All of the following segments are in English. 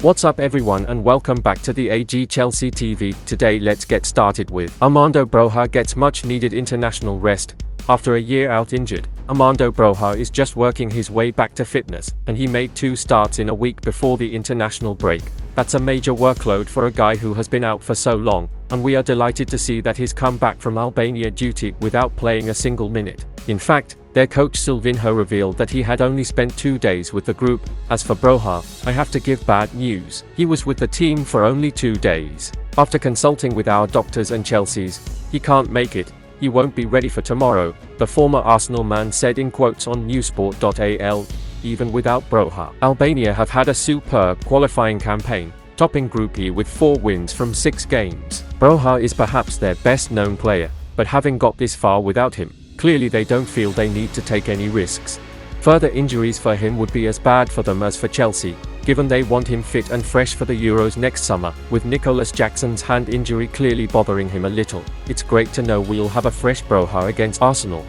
What's up everyone and welcome back to the AG Chelsea TV. Today let's get started with Armando Broha gets much needed international rest. After a year out injured, Armando Broha is just working his way back to fitness, and he made 2 starts in a week before the international break. That's a major workload for a guy who has been out for so long, and we are delighted to see that he's come back from Albania duty without playing a single minute. In fact, their coach Silva revealed that he had only spent 2 days with the group. As for Broha, I have to give bad news. He was with the team for only 2 days. After consulting with our doctors and Chelsea's, he can't make it. He won't be ready for tomorrow, the former Arsenal man said in quotes on newsport.al. Even without Broha, Albania have had a superb qualifying campaign, topping Group E with 4 wins from 6 games. Broha is perhaps their best known player, but having got this far without him, clearly they don't feel they need to take any risks. Further injuries for him would be as bad for them as for Chelsea, given they want him fit and fresh for the Euros next summer. With Nicolas Jackson's hand injury clearly bothering him a little, it's great to know we'll have a fresh Broha against Arsenal.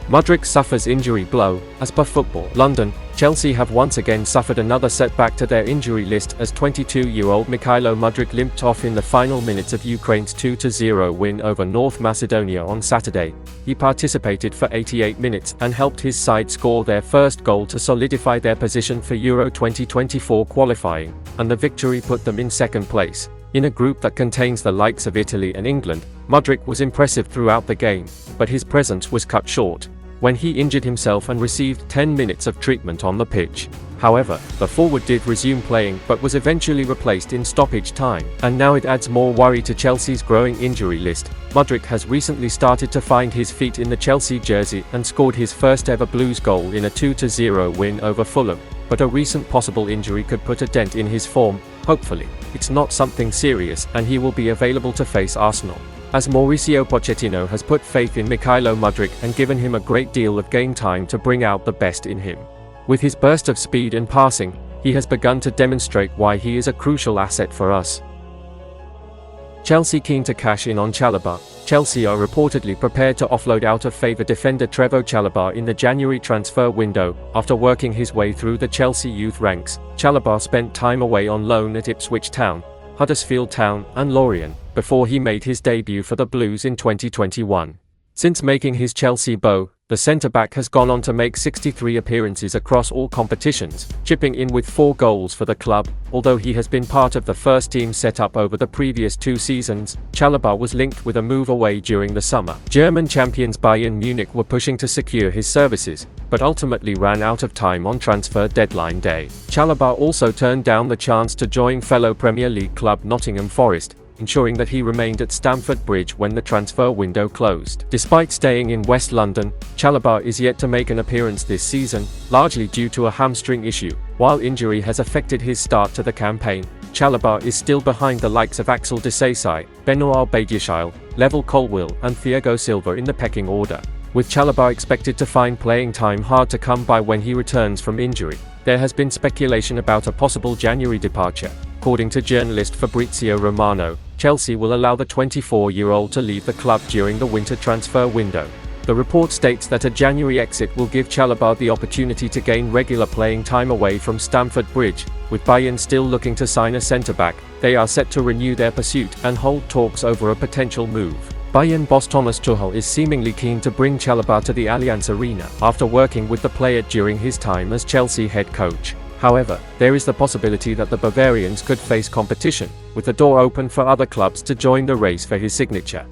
Madrick suffers injury blow. As per Football London, Chelsea have once again suffered another setback to their injury list as 22-year-old Mudryk limped off in the final minutes of Ukraine's 2-0 win over North Macedonia on Saturday. He participated for 88 minutes and helped his side score their first goal to solidify their position for Euro 2024 qualifying, and the victory put them in second place. In a group that contains the likes of Italy and England, Madrick was impressive throughout the game, but his presence was cut short when he injured himself and received 10 minutes of treatment on the pitch. However, the forward did resume playing but was eventually replaced in stoppage time, and now it adds more worry to Chelsea's growing injury list. Madrick has recently started to find his feet in the Chelsea jersey and scored his first ever Blues goal in a 2-0 win over Fulham, but a recent possible injury could put a dent in his form. Hopefully, it's not something serious and he will be available to face Arsenal, as Mauricio Pochettino has put faith in Madrick and given him a great deal of game time to bring out the best in him. With his burst of speed and passing, he has begun to demonstrate why he is a crucial asset for us. Chelsea keen to cash in on Chalobah. Chelsea are reportedly prepared to offload out-of-favour defender Chalobah in the January transfer window. After working his way through the Chelsea youth ranks, Chalobah spent time away on loan at Ipswich Town, Huddersfield Town and Lorient, before he made his debut for the Blues in 2021. Since making his Chelsea bow, the centre-back has gone on to make 63 appearances across all competitions, chipping in with 4 goals for the club. Although he has been part of the first team setup over the previous 2 seasons, Chalobah was linked with a move away during the summer. German champions Bayern Munich were pushing to secure his services, but ultimately ran out of time on transfer deadline day. Chalobah also turned down the chance to join fellow Premier League club Nottingham Forest, ensuring that he remained at Stamford Bridge when the transfer window closed. Despite staying in West London, Chalobah is yet to make an appearance this season, largely due to a hamstring issue. While injury has affected his start to the campaign, Chalobah is still behind the likes of Axel Disasi, Benoit Badiashile, Level Colwill and Thiago Silva in the pecking order. With Chalobah expected to find playing time hard to come by when he returns from injury, there has been speculation about a possible January departure. According to journalist Fabrizio Romano, Chelsea will allow the 24-year-old to leave the club during the winter transfer window. The report states that a January exit will give Chalobah the opportunity to gain regular playing time away from Stamford Bridge. With Bayern still looking to sign a centre-back, they are set to renew their pursuit and hold talks over a potential move. Bayern boss Thomas Tuchel is seemingly keen to bring Chalobah to the Allianz Arena after working with the player during his time as Chelsea head coach. However, there is the possibility that the Bavarians could face competition, with the door open for other clubs to join the race for his signature.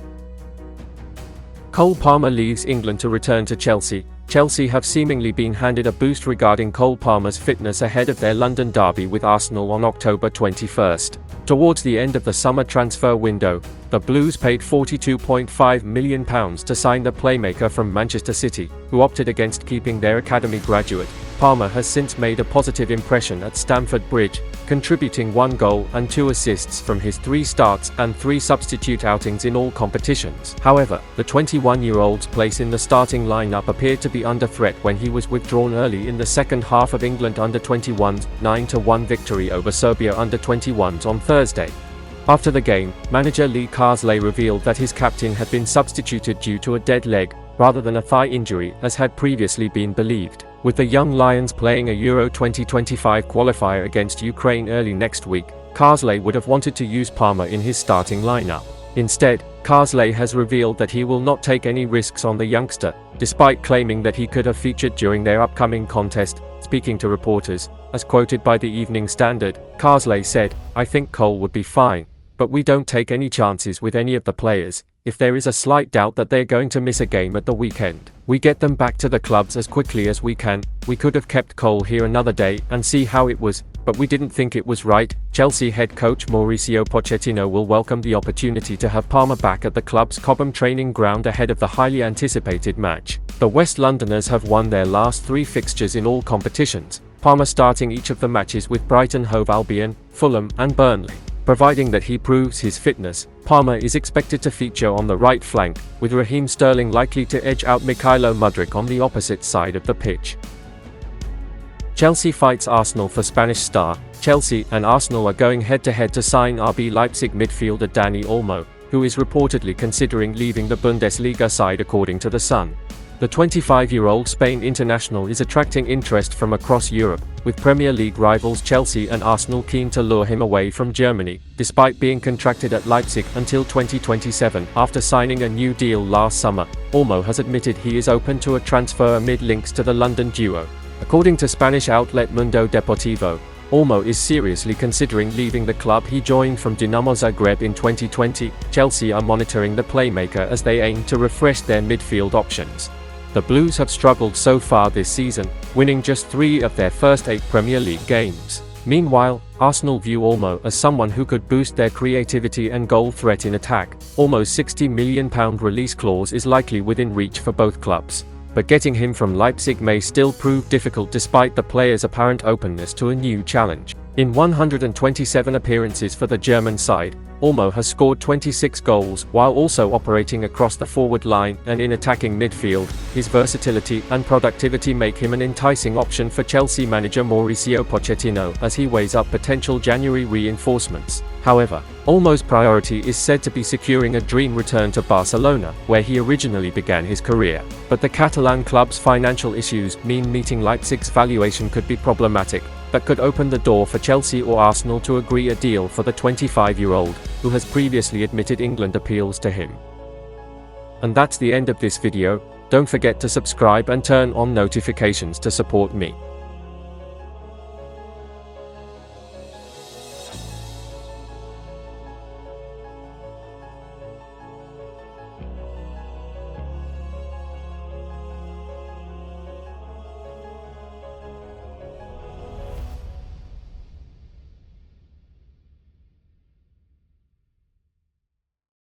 Cole Palmer leaves England to return to Chelsea. Chelsea have seemingly been handed a boost regarding Cole Palmer's fitness ahead of their London derby with Arsenal on October 21st. Towards the end of the summer transfer window, the Blues paid £42.5 million to sign the playmaker from Manchester City, who opted against keeping their academy graduate. Palmer has since made a positive impression at Stamford Bridge, contributing 1 goal and 2 assists from his 3 starts and 3 substitute outings in all competitions. However, the 21-year-old's place in the starting lineup appeared to be under threat when he was withdrawn early in the second half of England under-21's 9-1 victory over Serbia under-21s on Thursday. After the game, manager Lee Carsley revealed that his captain had been substituted due to a dead leg, rather than a thigh injury as had previously been believed. With the young Lions playing a Euro 2025 qualifier against Ukraine early next week, Carsley would have wanted to use Palmer in his starting lineup. Instead, Carsley has revealed that he will not take any risks on the youngster, despite claiming that he could have featured during their upcoming contest. Speaking to reporters, as quoted by the Evening Standard, Carsley said, "I think Cole would be fine, but we don't take any chances with any of the players. If there is a slight doubt that they're going to miss a game at the weekend, we get them back to the clubs as quickly as we can. We could have kept Cole here another day and see how it was, but we didn't think it was right." Chelsea head coach Mauricio Pochettino will welcome the opportunity to have Palmer back at the club's Cobham training ground ahead of the highly anticipated match. The West Londoners have won their last 3 fixtures in all competitions, Palmer starting each of the matches with Brighton Hove Albion, Fulham, and Burnley. Providing that he proves his fitness, Palmer is expected to feature on the right flank, with Raheem Sterling likely to edge out Mudryk on the opposite side of the pitch. Chelsea fights Arsenal for Spanish star. Chelsea and Arsenal are going head-to-head to sign RB Leipzig midfielder Dani Olmo, who is reportedly considering leaving the Bundesliga side according to The Sun. The 25-year-old Spain international is attracting interest from across Europe, with Premier League rivals Chelsea and Arsenal keen to lure him away from Germany, despite being contracted at Leipzig until 2027. After signing a new deal last summer, Olmo has admitted he is open to a transfer amid links to the London duo. According to Spanish outlet Mundo Deportivo, Olmo is seriously considering leaving the club he joined from Dinamo Zagreb in 2020. Chelsea are monitoring the playmaker as they aim to refresh their midfield options. The Blues have struggled so far this season, winning just 3 of their first 8 Premier League games. Meanwhile, Arsenal view Olmo as someone who could boost their creativity and goal threat in attack. Olmo's £60 million release clause is likely within reach for both clubs, but getting him from Leipzig may still prove difficult despite the player's apparent openness to a new challenge. In 127 appearances for the German side, Olmo has scored 26 goals while also operating across the forward line and in attacking midfield. His versatility and productivity make him an enticing option for Chelsea manager Mauricio Pochettino as he weighs up potential January reinforcements. However, Olmo's priority is said to be securing a dream return to Barcelona, where he originally began his career. But the Catalan club's financial issues mean meeting Leipzig's valuation could be problematic. That could open the door for Chelsea or Arsenal to agree a deal for the 25-year-old, who has previously admitted England appeals to him. And that's the end of this video. Don't forget to subscribe and turn on notifications to support me.